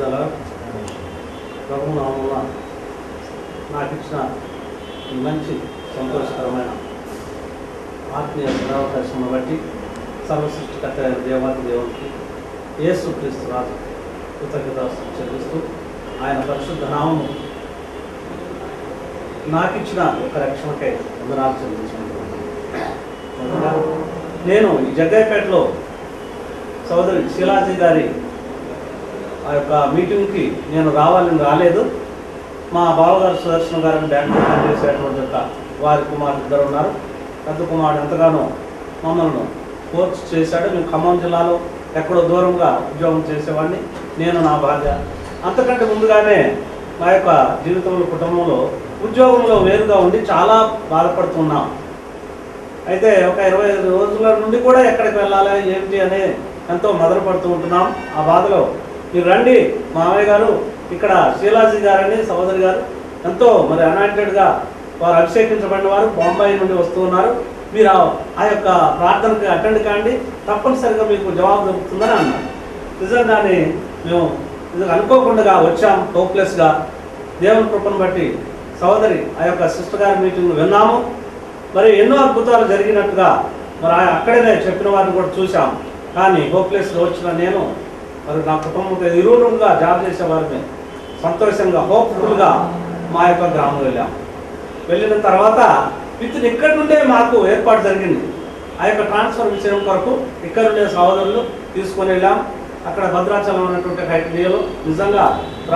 ప్రజల ప్రభు నామమున నాకు ఇచ్చిన ఈ మంచి సంతోషకరమైన ఆత్మీయ సదావకాశం బట్టి సర్వసృష్టికర్త దేవాది దేవునికి యేసుక్రీస్తు రాజు కృతజ్ఞతాస్తుతులు చెల్లిస్తూ ఆయన పరిశుద్ధ నామము నాకు ఇచ్చిన ఒక రక్షణకై వందనాలు చెల్లించుకుంటున్నాను. నేను ఈ జగ్గయ్యపేటలో సోదరి శీలాజీ గారి ఆ యొక్క మీటింగ్కి నేను రాలేదు. మా బావగారు సుదర్శన గారిని బ్యాంకులో పనిచేసేటువంటి యొక్క వారి కుమారుడు ఇద్దరు ఉన్నారు. పెద్ద కుమారుడు ఎంతగానో మమ్మల్ని కోర్స్ చేశాడు. మేము ఖమ్మం జిల్లాలో ఎక్కడో దూరంగా ఉద్యోగం చేసేవాడిని, నేను నా భార్య. అంతకంటే ముందుగానే మా యొక్క జీవితంలో కుటుంబంలో ఉద్యోగంలో వేరుగా ఉండి చాలా బాధపడుతున్నాం. అయితే ఒక 25 రోజుల నుండి కూడా ఎక్కడికి వెళ్ళాలి ఏంటి అని ఎంతో మొదలు పడుతూ ఉంటున్నాం. ఆ బాధలో మీరు రండి, మామయ్య గారు ఇక్కడ శీలాజీ గారని సహోదరి గారు ఎంతో మరి అనాయింటెడ్గా వారు అభిషేకించబడిన వారు బొంబాయి నుండి వస్తూ ఉన్నారు. మీరు ఆ యొక్క ప్రార్థనకి అటెండ్ కాండి, తప్పనిసరిగా మీకు జవాబు దొరుకుతుందని అన్నారు. నిజంగానే మేము ఇది అనుకోకుండా వచ్చాం. హోప్లెస్గా దేవుని కృపను బట్టి సహోదరి ఆ యొక్క సిస్టర్ గారి మీటింగ్ విన్నాము. మరి ఎన్నో అద్భుతాలు జరిగినట్టుగా మరి అక్కడనే చెప్పిన వారిని కూడా చూసాం. కానీ హోప్లెస్గా వచ్చిన నేను మరి నా కుటుంబంతో ఇరువురుగా జాబ్ చేసేవారిని సంతోషంగా హోప్ఫుల్గా మా యొక్క గ్రామం వెళ్ళాం. వెళ్ళిన తర్వాత విత్ ఇక్కడి నుండే మాకు ఏర్పాటు జరిగింది. ఆ యొక్క ట్రాన్స్ఫర్ విషయం కొరకు ఇక్కడ ఉండే సహోదరులు తీసుకొని వెళ్ళాం. అక్కడ భద్రాచలం అనేటువంటి హైటీలో నిజంగా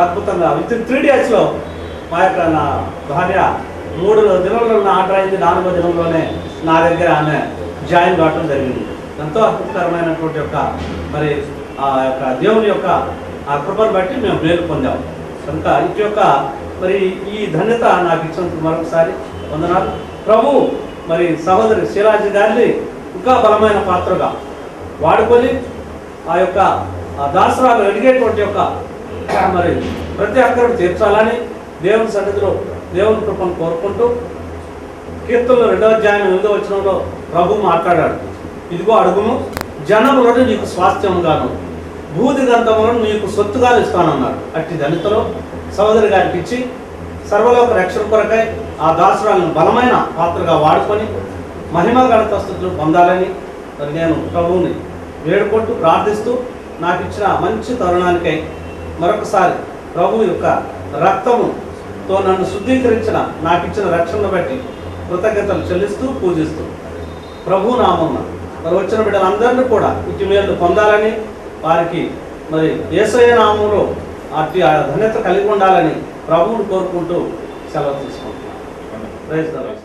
అద్భుతంగా విత్ 3 daysలో మా యొక్క నా భార్య 3 దినంలో ఆర్డర్ అయింది. 4వ దినంలోనే నా దగ్గర ఆమె జాయిన్ కావటం జరిగింది. ఎంతో అద్భుతకరమైనటువంటి యొక్క మరి ఆ యొక్క దేవుని యొక్క ఆ కృపను బట్టి మేము మేలు పొందాం. కనుక ఇటు యొక్క మరి ఈ ధన్యత నాకు ఇచ్చినందుకు మరొకసారి వందనాలు. ప్రభు మరి సహోదరి శీలాజీ గారిని ఇంకా బలమైన పాత్రగా వాడుకొని ఆ యొక్క దాసరాలు అడిగేటువంటి యొక్క మరి ప్రతి ఒక్కరు తీర్చాలని దేవుని సన్నిధిలో దేవుని కృపను కోరుకుంటూ కీర్తనలో 2వ అధ్యాయం 8వ వచనంలో ప్రభు మాట్లాడాడు. ఇదిగో అడుగుము, జనములను నీకు స్వాస్థ్యంగాను భూదిగంతములను నీకు సొత్తుగా ఇస్తానన్నాడు. అట్టి దళితులో సహోదరి గారికి ఇచ్చి సర్వలోక రక్షణ కొరకై ఆ దాసురాలను బలమైన పాత్రగా వాడుకొని మహిమ గణతస్తుతులు పొందాలని మరి నేను ప్రభువుని వేడుకుంటూ ప్రార్థిస్తూ నాకు ఇచ్చిన మంచి తరుణానికై మరొకసారి ప్రభు యొక్క రక్తముతో నన్ను శుద్ధీకరించిన నాకు ఇచ్చిన రక్షణను బట్టి కృతజ్ఞతలు చెల్లిస్తూ పూజిస్తూ ప్రభు నామమున మరి వచ్చిన బిడ్డలందరినీ కూడా ఇటు మేలు పొందాలని వారికి మరి యేసయ్య నామములో అట్టి ఆ ధన్యత కలిగి ఉండాలని ప్రభువుని కోరుకుంటూ సెలవు తీసుకుంటున్నాను. Praise the lord.